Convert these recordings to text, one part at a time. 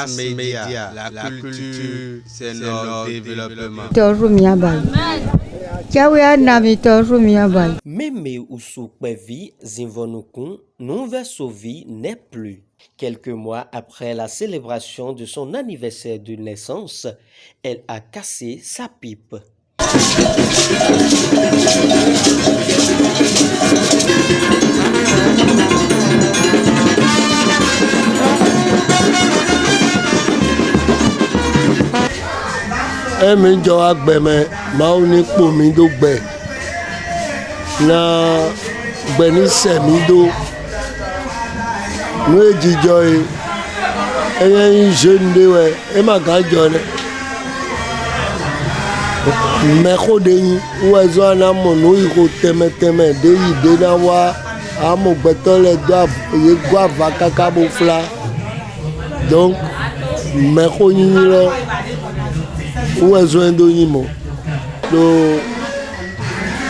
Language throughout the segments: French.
mass média, la culture, c'est notre développement. Mémé Oussou Kpevi Zinvonoukoun, Nouvelle Sauvi n'est plus. Quelques mois après la célébration de son anniversaire de naissance, elle a cassé sa pipe. Emi jọ agbẹmẹ máa ní pò mí tó gbẹ na gbẹni sẹmí tó nu ejijọ yi ẹyẹ yin ṣe ń de wẹ ẹ má ká jọ dẹ mẹkọ de yin wọ ẹzọ anamọ nu ìkó tẹmẹtẹmẹ de yi de na wa amọgbẹtọ lẹ do ye gbọ ava kaka bo fila donc mẹkọ yin lọ. Où est-ce que nous sommes?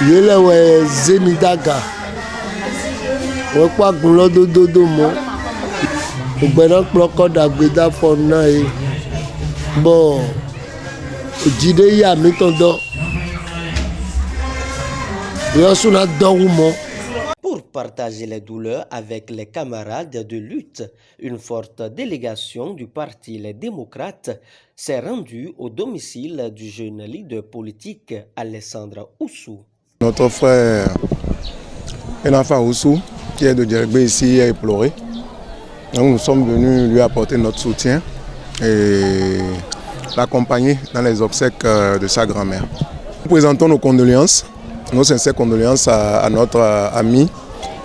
Il y a Zenitaka. On croit qu'on a deux mots. On peut pas d'agréda fonna. Bon, j'idée y a mis ton dos. Il y a son adorement. Pour partager les douleurs avec les camarades de lutte, une forte délégation du parti Les Démocrates s'est rendue au domicile du jeune leader politique Alessandra Oussou. Notre frère Enafa Oussou, qui est de Djerbé ici, a éploré. Donc nous sommes venus lui apporter notre soutien et l'accompagner dans les obsèques de sa grand-mère. Nous présentons nos condoléances. Nos sincères condoléances à notre ami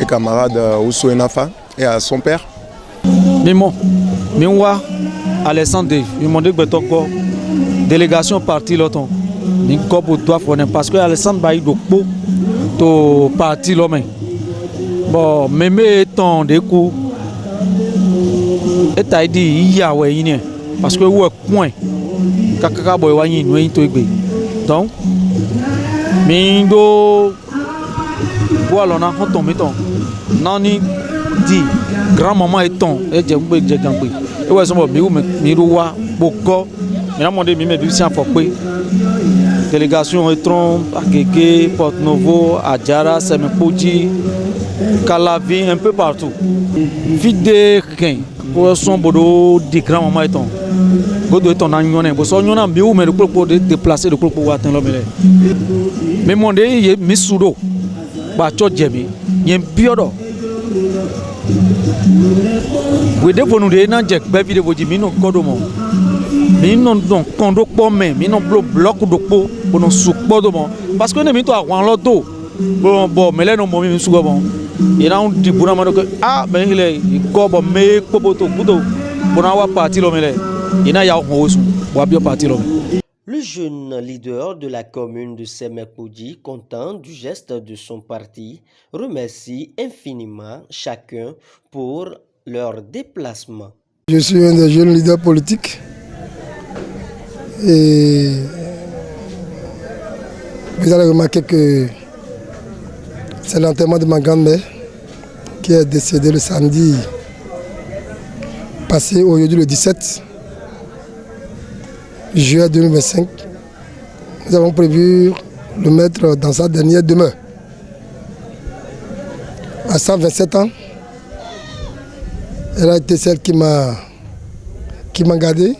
et camarade Oussou Enafa et à son père. Mimo, Miwa, Alessandre, Mimondé Betoko, délégation parti l'automne. Minko pour toi, parce que Alessandre Baï Dokpo, to parti l'homme. Bon, mémé étant des coups, et t'as dit, il y a ouais, parce que où est point, Kakaka Boywani, nous y donc, Mindo, voilà, on a tombé ton. Nani dit, grand-maman est ton, et j'ai oublié de dire, et ouais, son miroua, beaucoup, mais là, mon demi, mais du sien, faut que délégation Etron, Akeke, Porte-Novo, Adjara, Semepoji, Calavi, un peu partout. Vite de quelqu'un, pour son bodo, dit grand-maman est ton. Bodo est ton agnoné, pour son agnoné, mais où mais le club pour déplacer le club pour atteindre l'homme. Mais mon dé, il est mis sous l'eau. Bah, tu as dit, il y a un pire. Vous devez nous dire, non, Jack, baby, de vous dire, mais non, Kodomo. Mais non, donc, quand on peut, mais non, bloc de peau, pour nous souper, parce que nous mettons à un loto. Bon, mais là, nous sommes sous bon. Et là, on dit, ah, mais il est, comme, mais, Koboto, Budo, pour avoir parti l'homme, il y a un hausse, pour bien partir l'homme. Le jeune leader de la commune de Semekoudi, content du geste de son parti, remercie infiniment chacun pour leur déplacement. Je suis un des jeunes leaders politiques et vous allez remarquer que c'est l'enterrement de ma grand-mère qui est décédée le samedi passé, aujourd'hui le 17 juillet 2025. Nous avons prévu le mettre dans sa dernière demeure. À 127 ans, elle a été celle qui m'a gardé.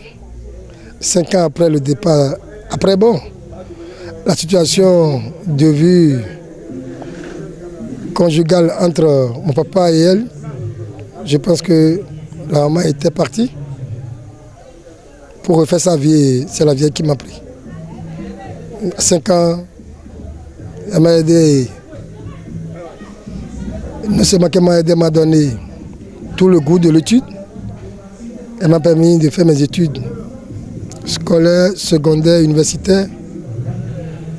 5 ans après le départ. Après, bon, la situation de vue conjugale entre mon papa et elle, je pense que la maman était partie. Pour refaire sa vie, c'est la vieille qui m'a pris. 5 ans, elle m'a aidé. Non seulement qu'elle m'a aidé, elle m'a donné tout le goût de l'étude. Elle m'a permis de faire mes études scolaires, secondaires, universitaires.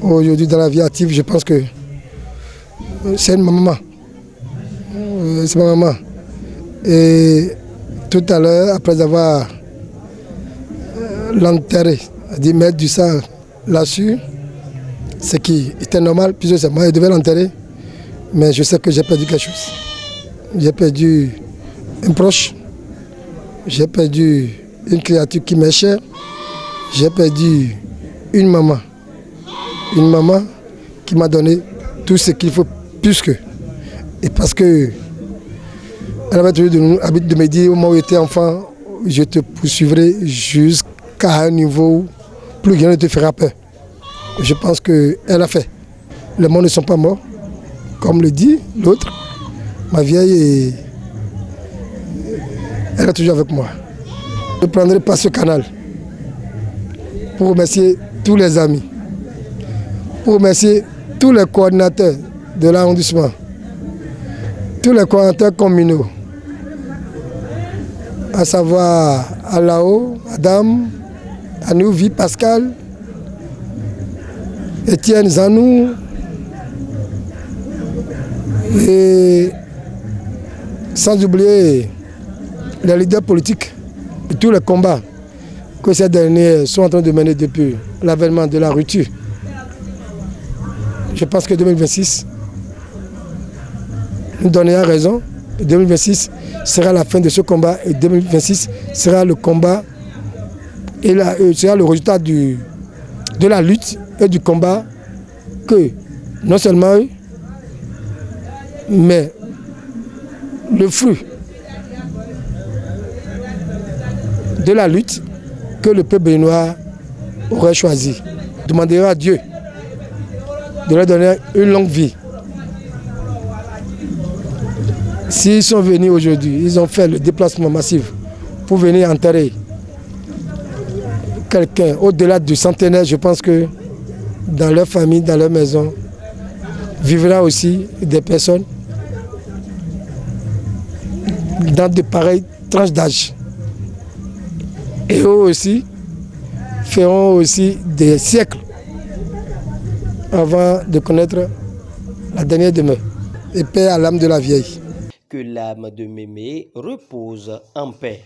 Aujourd'hui, dans la vie active, je pense que c'est une maman. C'est ma maman. Et tout à l'heure, après avoir l'enterré, c'est-à-dire mettre du sang là-dessus, ce qui était normal, puisque c'est moi, je devais l'enterrer. Mais je sais que j'ai perdu quelque chose. J'ai perdu un proche, j'ai perdu une créature qui m'est chère. J'ai perdu une maman qui m'a donné tout ce qu'il faut plus que. Et parce que elle avait toujours l'habitude de me dire, au moment où j'étais enfant, je te poursuivrai jusqu'à un niveau où plus rien ne te fera peur. Et je pense qu'elle a fait. Les morts ne sont pas morts, comme le dit l'autre. Ma vieille, elle est toujours avec moi. Je ne prendrai pas ce canal pour remercier tous les amis, pour remercier tous les coordinateurs de l'arrondissement, tous les coordinateurs communaux, à savoir Alao, Adam, Anouvi, Pascal, Étienne Zanou, et sans oublier les leaders politiques et tous les combats que ces derniers sont en train de mener depuis l'avènement de la rupture. Je pense que 2026 nous donnera raison. 2026 sera la fin de ce combat et 2026 sera le combat et sera le résultat de la lutte et du combat que non seulement eux, mais le fruit de la lutte que le peuple béninois aurait choisi. Demandera à Dieu de leur donner une longue vie. S'ils sont venus aujourd'hui, ils ont fait le déplacement massif pour venir enterrer quelqu'un au-delà du centenaire, je pense que dans leur famille, dans leur maison, vivra aussi des personnes dans de pareilles tranches d'âge. Et eux aussi feront aussi des siècles avant de connaître la dernière demeure. Et paix à l'âme de la vieille. Que l'âme de Mémé repose en paix.